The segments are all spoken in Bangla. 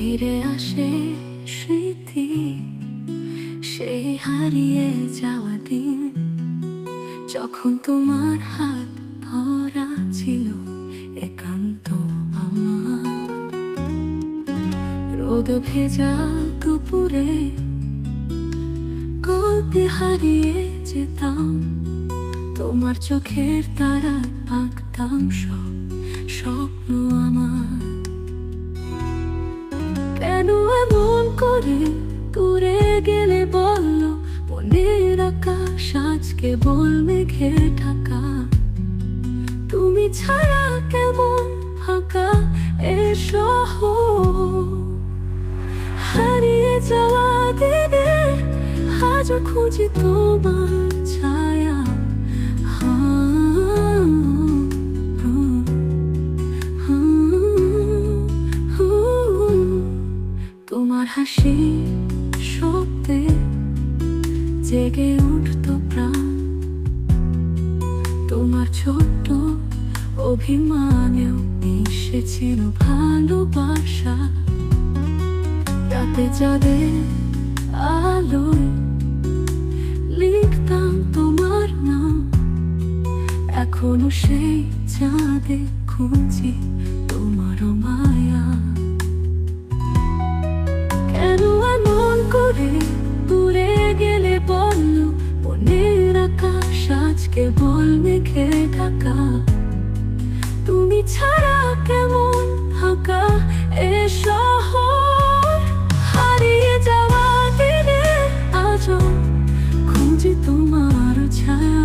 ফিরে আসে স্মৃতি, সেই হারিয়ে যাওয়া দিন, যখন তোমার হাত ধরা ছিল একান্ত আমার। রোদ ভেজা দুপুরে গল্পে হারিয়ে যেতাম, তোমার চোখের তারায় আঁকতাম সব স্বপ্ন আমার। কেন এমন করে দূরে গেলে বললো, মনের আকাশ আজ কেবল মেঘে ঢাকা। তুমি ছাড়া কেমন ফাঁকা এ শহর। হারিয়ে যাওয়া দিনে আজও খুঁজি তোমার ছায়া। তোমার হাসি শব্দে জেগে উঠতো প্রাণ, তোমার ছোট্ট অভিমানেও মিশেছিল ভালোবাসা। রাতে চাঁদের আলোয় লিখতাম তোমার নাম, এখনো সেই চাঁদে খুঁজি তোমার মায়া। কেন এমন করে দূরে গেলে বললো, মনের আকাশ আজ কেবল মেঘে ঢাকা। তুমি ছাড়া কেমন ফাঁকা এ শহর। হারিয়ে যাওয়া দিনে আজও খুঁজি তোমার ছায়া।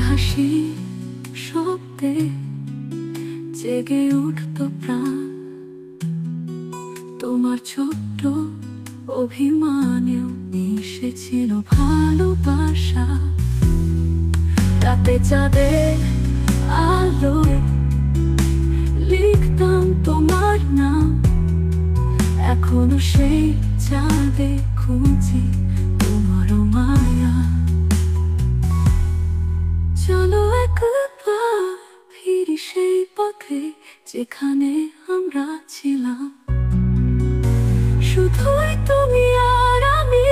হাসি শব্দে জেগে উঠতো প্রাণ, তোমার ছোট্ট অভিমানেও মিশেছিল ভালোবাসা। রাতে চাঁদের আলোয় লিখতাম তোমার নাম, এখনো সেই চাঁদে খুঁজি তোমার মায়া। চলো একবার ফিরি সেই পথে যেখানে আমরা ছিলাম, শুধুই তুমি আর আমি।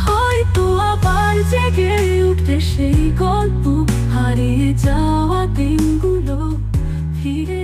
হয়তো আবার জেগে উঠবে সেই গল্প, হারিয়ে যাওয়া দিনগুলো ফিরে